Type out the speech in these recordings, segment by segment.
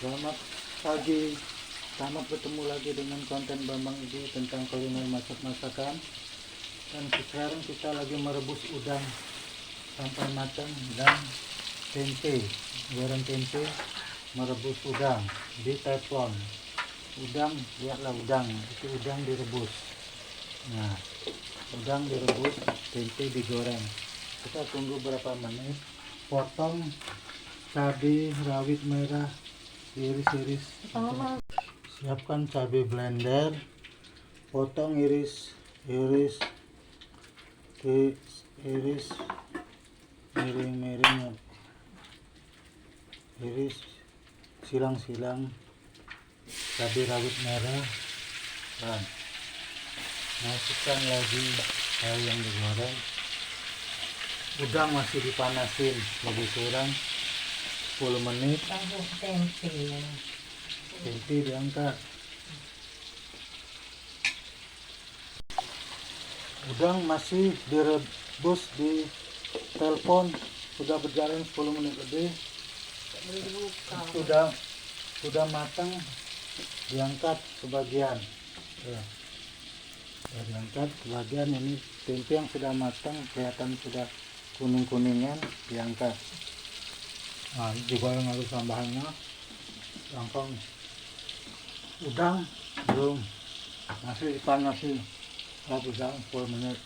Selamat pagi, selamat bertemu lagi dengan konten Bambang Idi tentang kuliner masak-masakan. Dan sekarang kita lagi merebus udang sampai matang dan tempe, goreng tempe, merebus udang di teflon. Udang, lihatlah udang, itu udang direbus. Nah, udang direbus, tempe digoreng. Kita tunggu berapa menit. Potong cabai rawit merah, iris-iris. Siapkan cabai blender, potong iris miring-miring, iris silang-silang cabai rawit merah, dan masukkan lagi kayu yang digoreng. Udang masih dipanasin lebih kurang 10 menit. Tempe diangkat. Udang masih direbus di telepon, sudah berjalan 10 menit lebih. Sudah matang, diangkat sebagian. Sudah diangkat sebagian. Ini tempe yang sudah matang, kelihatan sudah kuning-kuningan, diangkat. Nah, digoreng lagi tambahannya. Langsung udang belum, masih dipanasin lagi 10 menit.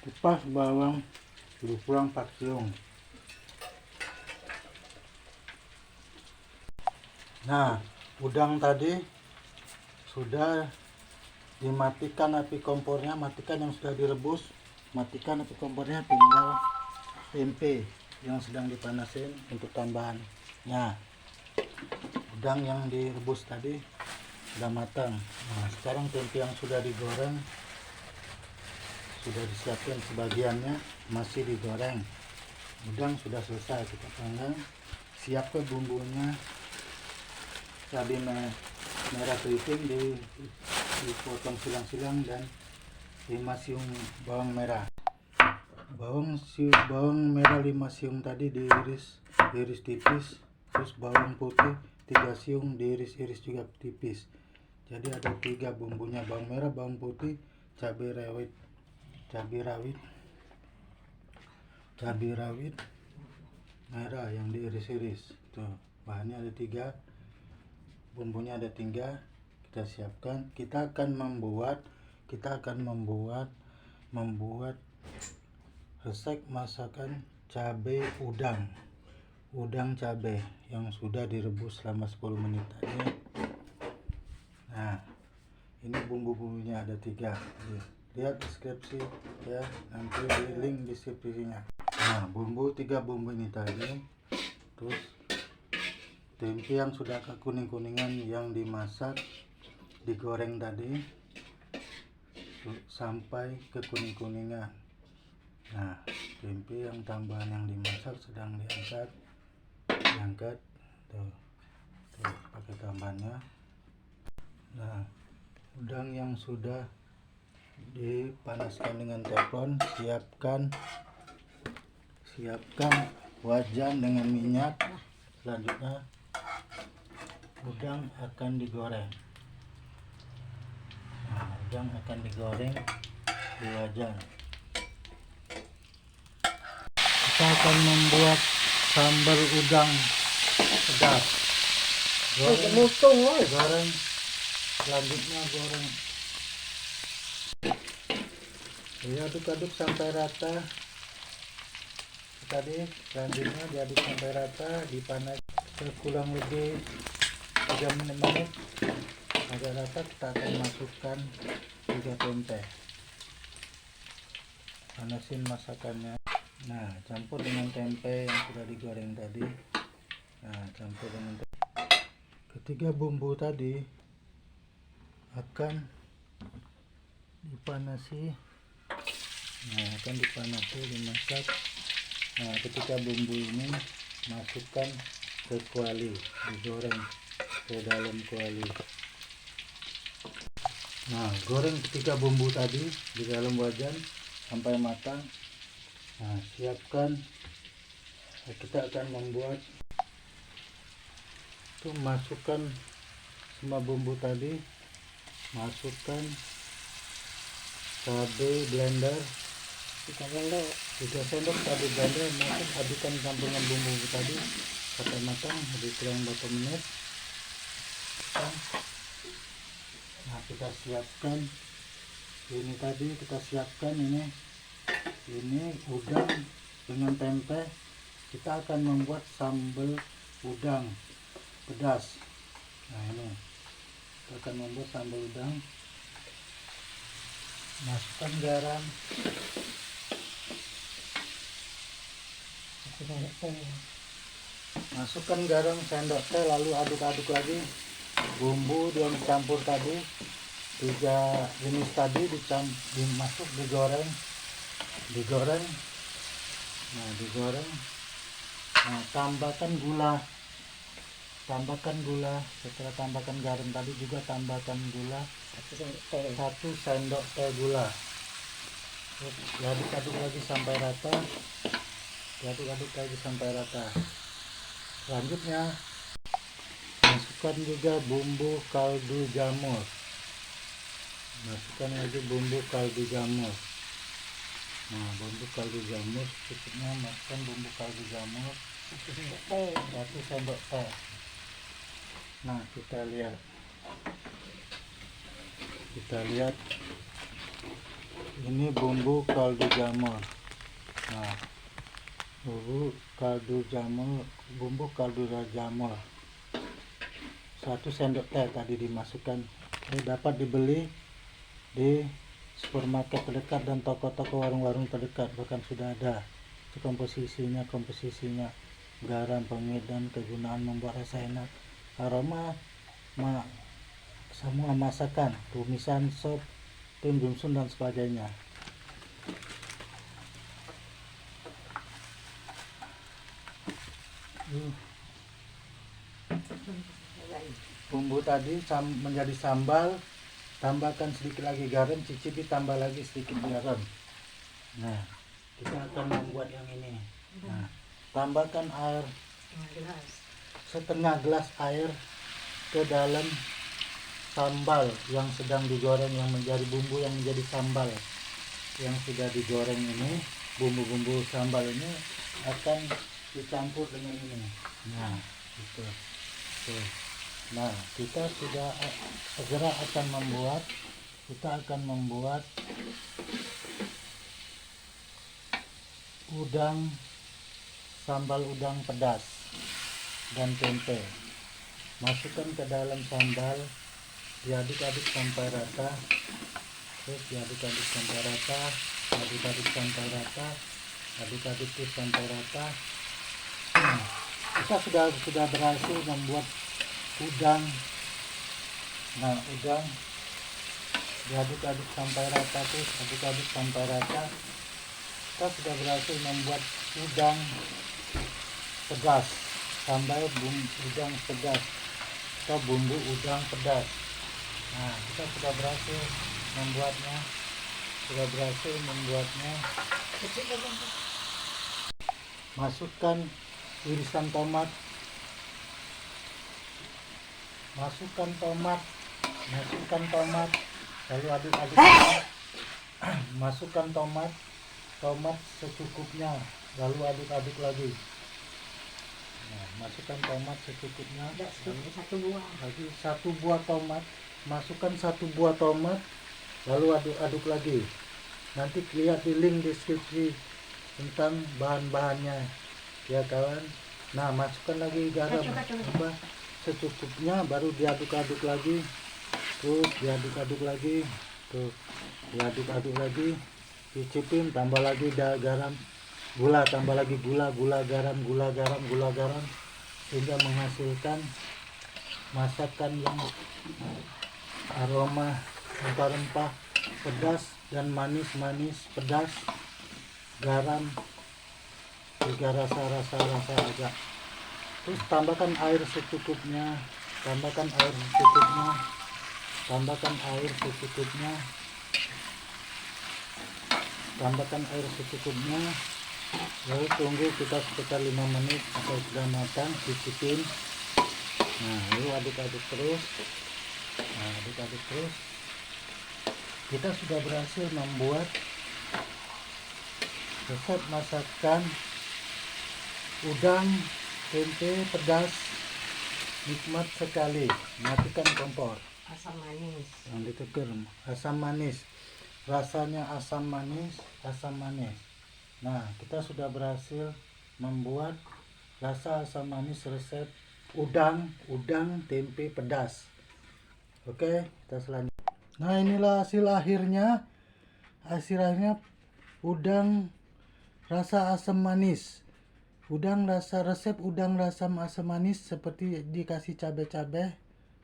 Kupas bawang berukuran 4 siung. Nah, udang tadi sudah dimatikan api kompornya, matikan yang sudah direbus, matikan api kompornya, tinggal tempe yang sedang dipanasin untuk tambahan. Nah, udang yang direbus tadi sudah matang. Nah, sekarang tempe yang sudah digoreng sudah disiapkan sebagiannya, masih digoreng. Udang sudah selesai kita panggang. Siapkan bumbunya, cabai merah keriting dipotong silang-silang, dan 5 siung bawang merah. Bawang merah 5 siung tadi diiris tipis. Terus bawang putih 3 siung diiris juga tipis. Jadi ada 3 bumbunya: bawang merah, bawang putih, cabai rawit merah yang diiris-iris. Tuh, bahannya ada 3, bumbunya ada 3. Kita siapkan. Kita akan membuat resep masakan cabai udang cabai yang sudah direbus selama 10 menit tadi. Nah, ini bumbu-bumbunya ada 3. Lihat deskripsi ya, nanti di link deskripsinya. Nah, 3 bumbu ini tadi. Terus tempe yang sudah kekuning-kuningan yang dimasak, digoreng tadi sampai kekuning-kuningan. Nah, tempe yang tambahan yang dimasak sedang diangkat. Tuh pakai tambahannya. Nah, udang yang sudah dipanaskan dengan teflon, siapkan wajan dengan minyak. Selanjutnya udang akan digoreng. Nah, udang akan digoreng di wajan. Kita akan membuat sambal udang pedas. Goreng. Selanjutnya goreng. Diaduk-aduk sampai rata. Selanjutnya diaduk sampai rata, dipanas kurang lebih 3 menit. Agak rata, kita akan masukkan 3 tempe. Panasin masakannya. Nah, campur dengan tempe yang sudah digoreng tadi. Nah, campur dengan tempe. Ketiga bumbu tadi akan dipanasi. Nah, dimasak. Nah, ketika bumbu ini masukkan ke kuali, digoreng ke dalam kuali. Nah, goreng ketiga bumbu tadi di dalam wajan sampai matang. Nah, siapkan. Kita akan membuat itu, masukkan semua bumbu tadi, masukkan cabai blender 3 sendok cabai blender, masuk, adukkan campuran bumbu tadi sampai matang, habis kurang berapa menit. Nah, kita siapkan ini tadi, ini udang dengan tempe. Kita akan membuat sambal udang pedas. Nah, ini kita akan membuat sambal udang. Masukkan garam, sendok teh, lalu aduk-aduk lagi. Bumbu yang dicampur tadi, 3 jenis tadi dimasuk, digoreng. Nah, digoreng. Nah, tambahkan gula. Setelah tambahkan garam tadi, juga tambahkan gula 1 sendok teh gula. Aduk-aduk lagi sampai rata. Selanjutnya masukkan juga bumbu kaldu jamur. Nah, bumbu kaldu jamur cukupnya, masukkan bumbu kaldu jamur 1 sendok teh. Nah, kita lihat ini bumbu kaldu jamur. Nah, bumbu kaldu jamur 1 sendok teh tadi dimasukkan. Ini dapat dibeli di supermarket terdekat dan toko-toko warung-warung terdekat, bahkan sudah ada komposisinya garam, pengit, dan kegunaan membuat rasa enak, aroma, semua masakan, tumisan, sop, tim dimsum dan sebagainya. Bumbu tadi menjadi sambal, tambahkan sedikit lagi garam, cicipi, tambah lagi sedikit garam. Nah, kita akan membuat yang ini. Nah, tambahkan air setengah gelas air ke dalam sambal yang sedang digoreng, yang menjadi bumbu yang menjadi sambal yang sudah digoreng ini. Bumbu-bumbu sambal ini akan dicampur dengan ini. Nah, itu. Nah, kita sudah segera akan membuat sambal udang pedas dan tempe. Masukkan ke dalam sambal, diaduk-aduk sampai rata. Nah, kita sudah berhasil membuat udang. Nah, udang diaduk-aduk sampai rata, kita sudah berhasil membuat udang pedas, sambal udang pedas atau bumbu udang pedas. Nah, kita sudah berhasil membuatnya. Masukkan irisan tomat, lalu aduk-aduk. Masukkan tomat secukupnya, lalu aduk-aduk lagi. Nah, masukkan tomat secukupnya, lagi 1 buah tomat. Masukkan 1 buah tomat, lalu aduk-aduk lagi. Nanti lihat di link deskripsi tentang bahan-bahannya, ya kawan. Nah, masukkan lagi garam secukupnya, baru diaduk-aduk lagi. Terus diaduk-aduk lagi, cicipin, tambah lagi garam, gula, tambah lagi gula, garam, sehingga menghasilkan masakan yang aroma rempah-rempah pedas dan manis, pedas, garam, juga rasa agak. Terus tambahkan air secukupnya. Lalu tunggu kita sekitar 5 menit sampai sudah matang, cicipin. Nah, lalu aduk-aduk terus. Nah, aduk-aduk terus. Kita sudah berhasil membuat resep masakan udang tempe pedas, nikmat sekali. Matikan kompor. Asam manis. Yang ditegur asam manis. Rasanya asam manis, asam manis. Nah, kita sudah berhasil membuat rasa asam manis resep udang tempe pedas. Oke, kita selanjutnya. Nah, inilah hasil akhirnya. Hasil akhirnya udang rasa asam manis. Resep udang rasa asam manis seperti dikasih cabai-cabai,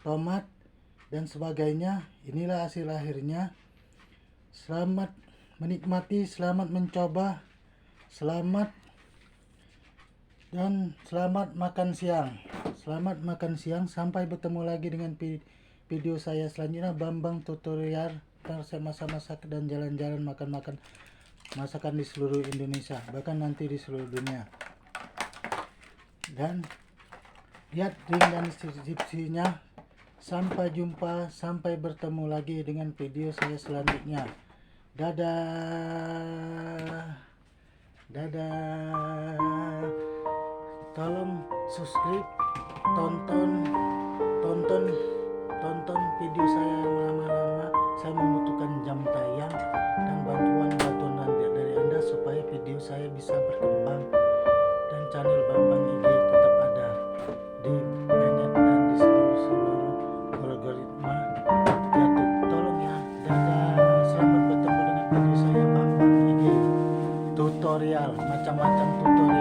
tomat dan sebagainya. Inilah hasil akhirnya. Selamat menikmati, selamat mencoba, selamat makan siang. Selamat makan siang. Sampai bertemu lagi dengan video saya selanjutnya. Bambang tutorial. Ntar saya masak-masak dan jalan-jalan makan-makan masakan di seluruh Indonesia, bahkan nanti di seluruh dunia. Dan lihat link dan deskripsinya. Sampai jumpa, sampai bertemu lagi dengan video saya selanjutnya. Dadah. Dadah. Tolong subscribe, tonton video saya yang lama-lama. Saya membutuhkan jam tayang dan bantuan dari Anda supaya video saya bisa berkembang dan channel Bambang IG tetap ada di planet dan di seluruh algoritma YouTube. Tolong ya. Dadah. Selamat bertemu dengan video saya Bambang IG tutorial, macam-macam tutorial.